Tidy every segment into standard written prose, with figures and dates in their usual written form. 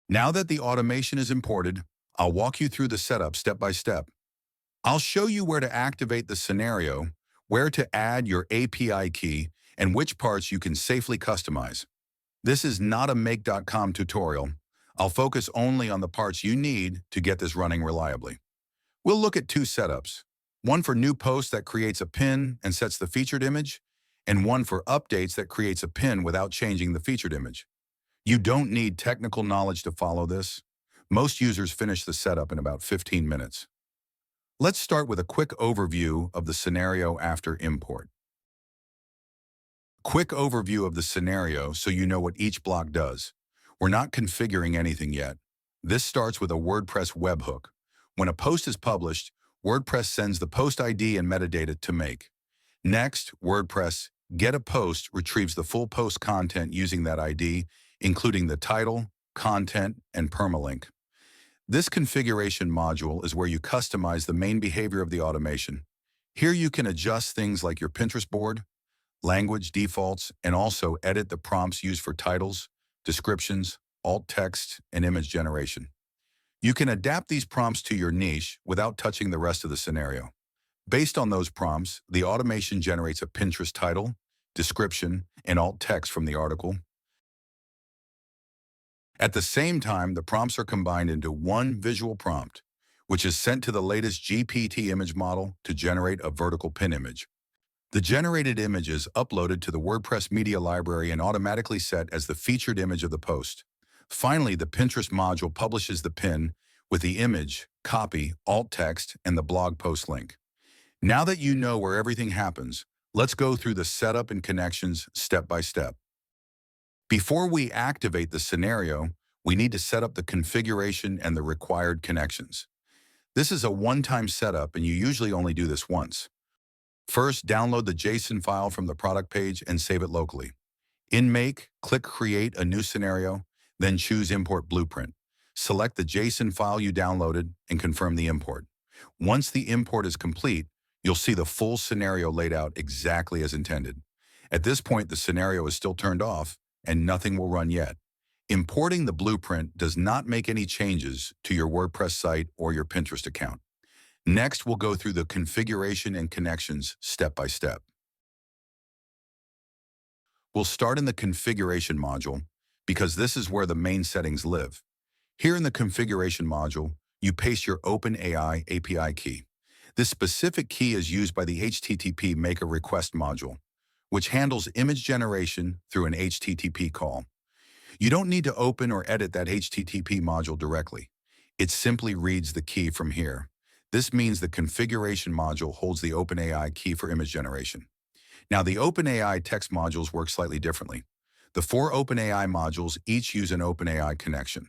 Now that the automation is imported, I'll walk you through the setup step by step. I'll show you where to activate the scenario, where to add your API key, and which parts you can safely customize. This is not a make.com tutorial. I'll focus only on the parts you need to get this running reliably. We'll look at two setups, one for new posts that creates a pin and sets the featured image, and one for updates that creates a pin without changing the featured image. You don't need technical knowledge to follow this. Most users finish the setup in about 15 minutes. Let's start with a quick overview of the scenario after import. Quick overview of the scenario so you know what each block does. We're not configuring anything yet. This starts with a WordPress webhook. When a post is published, WordPress sends the post ID and metadata to make. Next, WordPress Get a Post retrieves the full post content using that ID, including the title, content, and permalink. This configuration module is where you customize the main behavior of the automation. Here you can adjust things like your Pinterest board, language defaults, and also edit the prompts used for titles, descriptions, alt text, and image generation. You can adapt these prompts to your niche without touching the rest of the scenario. Based on those prompts, the automation generates a Pinterest title, description, and alt text from the article. At the same time, the prompts are combined into one visual prompt, which is sent to the latest GPT image model to generate a vertical pin image. The generated image is uploaded to the WordPress media library and automatically set as the featured image of the post. Finally, the Pinterest module publishes the pin with the image, copy, alt text, and the blog post link. Now that you know where everything happens, let's go through the setup and connections step by step. Before we activate the scenario, we need to set up the configuration and the required connections. This is a one-time setup, and you usually only do this once. First, download the JSON file from the product page and save it locally. In Make, click Create a new scenario, then choose Import Blueprint. Select the JSON file you downloaded and confirm the import. Once the import is complete, you'll see the full scenario laid out exactly as intended. At this point, the scenario is still turned off, and nothing will run yet. Importing the blueprint does not make any changes to your WordPress site or your Pinterest account. Next, we'll go through the configuration and connections step by step. We'll start in the configuration module because this is where the main settings live. Here in the configuration module, you paste your OpenAI API key. This specific key is used by the HTTP Make a Request module, which handles image generation through an HTTP call. You don't need to open or edit that HTTP module directly. It simply reads the key from here. This means the configuration module holds the OpenAI key for image generation. Now, the OpenAI text modules work slightly differently. The 4 OpenAI modules each use an OpenAI connection.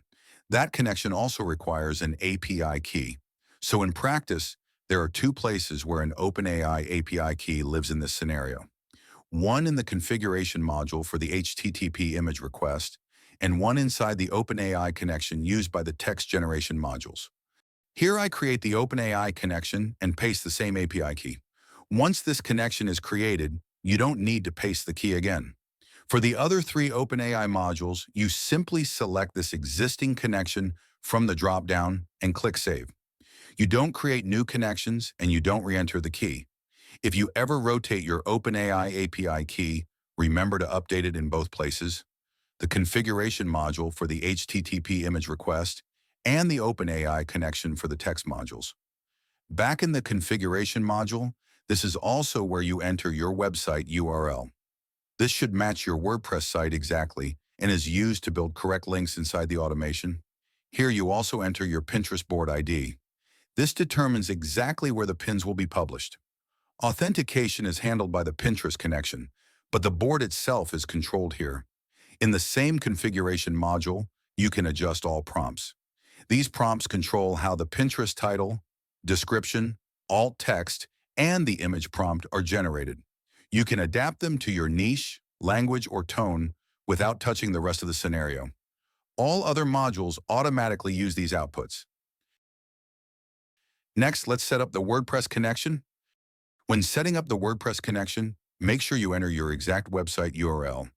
That connection also requires an API key. So in practice, there are 2 places where an OpenAI API key lives in this scenario. One in the configuration module for the HTTP image request, and one inside the OpenAI connection used by the text generation modules. Here I create the OpenAI connection and paste the same API key. Once this connection is created, you don't need to paste the key again. For the other 3 OpenAI modules, you simply select this existing connection from the dropdown and click Save. You don't create new connections and you don't re-enter the key. If you ever rotate your OpenAI API key, remember to update it in both places, the configuration module for the HTTP image request, and the OpenAI connection for the text modules. Back in the configuration module, this is also where you enter your website URL. This should match your WordPress site exactly and is used to build correct links inside the automation. Here you also enter your Pinterest board ID. This determines exactly where the pins will be published. Authentication is handled by the Pinterest connection, but the board itself is controlled here. In the same configuration module, you can adjust all prompts. These prompts control how the Pinterest title, description, alt text, and the image prompt are generated. You can adapt them to your niche, language, or tone without touching the rest of the scenario. All other modules automatically use these outputs. Next, let's set up the WordPress connection. When setting up the WordPress connection, make sure you enter your exact website URL.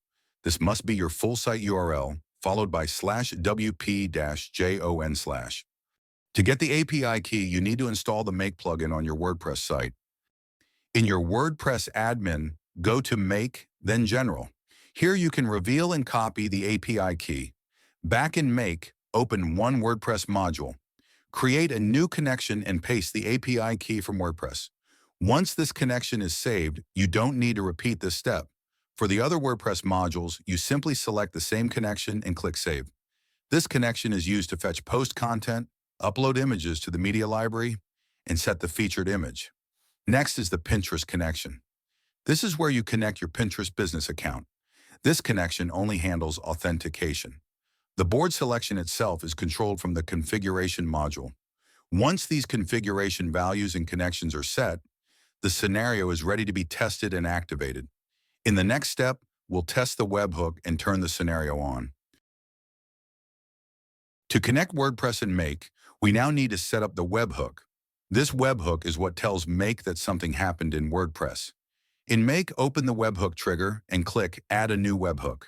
This must be your full site URL, followed by /WP-JON/. To get the API key, you need to install the Make plugin on your WordPress site. In your WordPress admin, go to Make, then General. Here you can reveal and copy the API key. Back in Make, open one WordPress module. Create a new connection and paste the API key from WordPress. Once this connection is saved, you don't need to repeat this step. For the other WordPress modules, you simply select the same connection and click Save. This connection is used to fetch post content, upload images to the media library, and set the featured image. Next is the Pinterest connection. This is where you connect your Pinterest business account. This connection only handles authentication. The board selection itself is controlled from the configuration module. Once these configuration values and connections are set, the scenario is ready to be tested and activated. In the next step, we'll test the webhook and turn the scenario on. To connect WordPress and Make, we now need to set up the webhook. This webhook is what tells Make that something happened in WordPress. In Make, open the webhook trigger and click Add a new webhook.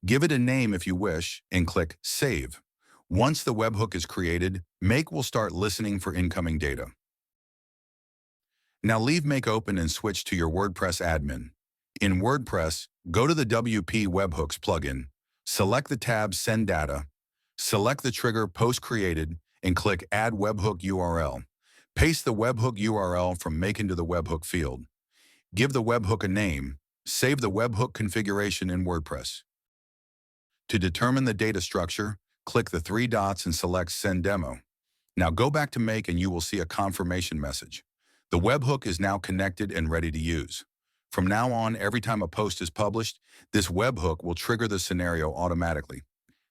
Give it a name if you wish and click Save. Once the webhook is created, Make will start listening for incoming data. Now leave Make open and switch to your WordPress admin. In WordPress, go to the WP Webhooks plugin, select the tab Send Data, select the trigger Post Created, and click Add Webhook URL. Paste the webhook URL from Make into the webhook field. Give the webhook a name. Save the webhook configuration in WordPress. To determine the data structure, click the three dots and select Send Demo. Now go back to Make and you will see a confirmation message. The webhook is now connected and ready to use. From now on, every time a post is published, this webhook will trigger the scenario automatically.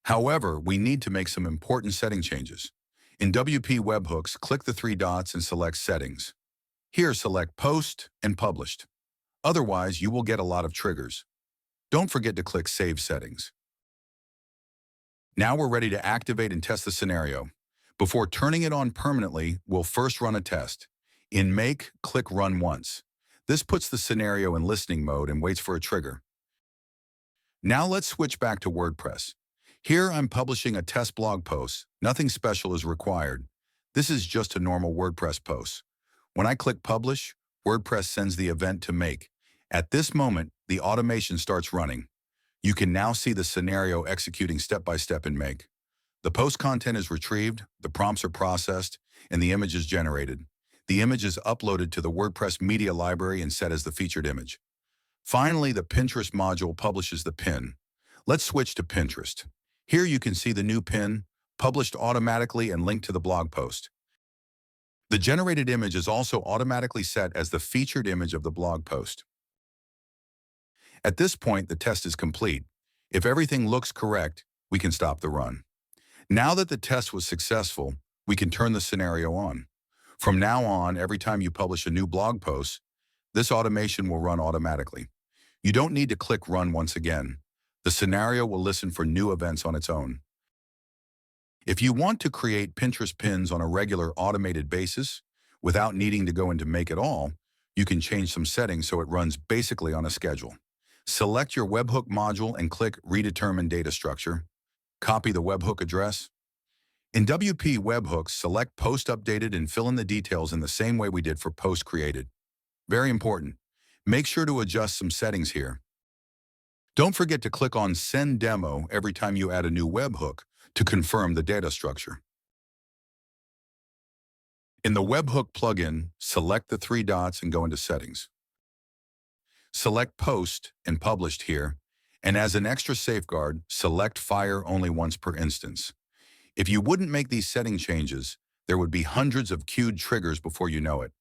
However, we need to make some important setting changes. In WP Webhooks, click the three dots and select Settings. Here, select Post and Published. Otherwise, you will get a lot of triggers. Don't forget to click Save Settings. Now we're ready to activate and test the scenario. Before turning it on permanently, we'll first run a test. In Make, click Run Once. This puts the scenario in listening mode and waits for a trigger. Now let's switch back to WordPress. Here I'm publishing a test blog post. Nothing special is required. This is just a normal WordPress post. When I click Publish, WordPress sends the event to Make. At this moment, the automation starts running. You can now see the scenario executing step by step in Make. The post content is retrieved, the prompts are processed, and the image is generated. The image is uploaded to the WordPress media library and set as the featured image. Finally, the Pinterest module publishes the pin. Let's switch to Pinterest. Here you can see the new pin, published automatically and linked to the blog post. The generated image is also automatically set as the featured image of the blog post. At this point, the test is complete. If everything looks correct, we can stop the run. Now that the test was successful, we can turn the scenario on. From now on, every time you publish a new blog post, this automation will run automatically. You don't need to click Run once again. The scenario will listen for new events on its own. If you want to create Pinterest pins on a regular automated basis, without needing to go into Make at all, you can change some settings so it runs basically on a schedule. Select your webhook module and click Redetermine Data Structure. Copy the webhook address. In WP Webhooks, select Post Updated and fill in the details in the same way we did for Post Created. Very important. Make sure to adjust some settings here. Don't forget to click on Send Demo every time you add a new webhook to confirm the data structure. In the Webhook plugin, select the three dots and go into Settings. Select Post and Published here, and as an extra safeguard, select Fire only once per instance. If you wouldn't make these setting changes, there would be hundreds of queued triggers before you know it,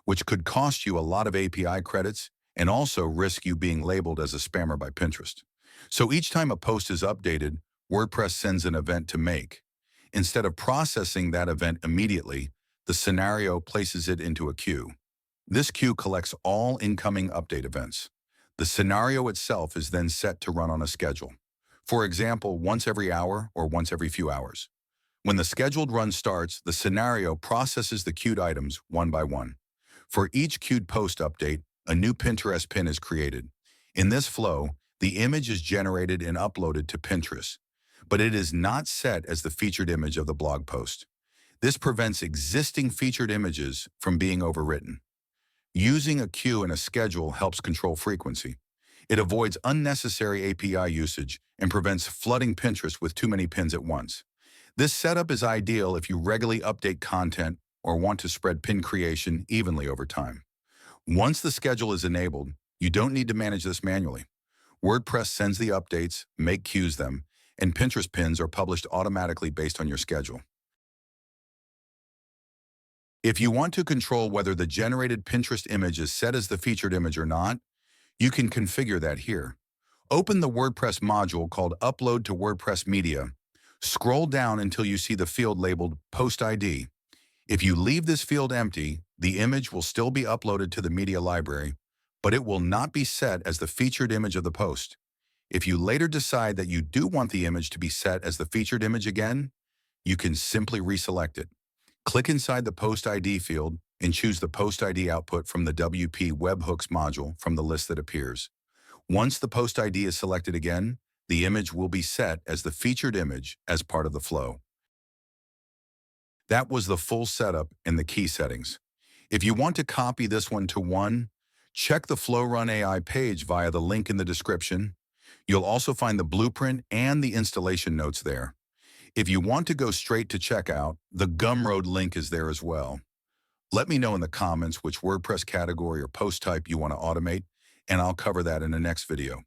which could cost you a lot of API credits and also risk you being labeled as a spammer by Pinterest. So each time a post is updated, WordPress sends an event to Make. Instead of processing that event immediately, the scenario places it into a queue. This queue collects all incoming update events. The scenario itself is then set to run on a schedule. For example, once every hour or once every few hours. When the scheduled run starts, the scenario processes the queued items one by one. For each queued post update, a new Pinterest pin is created. In this flow, the image is generated and uploaded to Pinterest. but it is not set as the featured image of the blog post. This prevents existing featured images from being overwritten. Using a queue and a schedule helps control frequency. It avoids unnecessary API usage and prevents flooding Pinterest with too many pins at once. This setup is ideal if you regularly update content or want to spread pin creation evenly over time. Once the schedule is enabled, you don't need to manage this manually. WordPress sends the updates, make queues them, and Pinterest pins are published automatically based on your schedule. If you want to control whether the generated Pinterest image is set as the featured image or not, you can configure that here. Open the WordPress module called Upload to WordPress Media. Scroll down until you see the field labeled Post ID. If you leave this field empty, the image will still be uploaded to the media library, but it will not be set as the featured image of the post. If you later decide that you do want the image to be set as the featured image again, you can simply reselect it. Click inside the Post ID field and choose the Post ID output from the WP Webhooks module from the list that appears. Once the Post ID is selected again, the image will be set as the featured image as part of the flow. That was the full setup and the key settings. If you want to copy this one-to-one, check the FlowRun AI page via the link in the description. You'll also find the blueprint and the installation notes there. If you want to go straight to checkout, the Gumroad link is there as well. Let me know in the comments which WordPress category or post type you want to automate, and I'll cover that in the next video.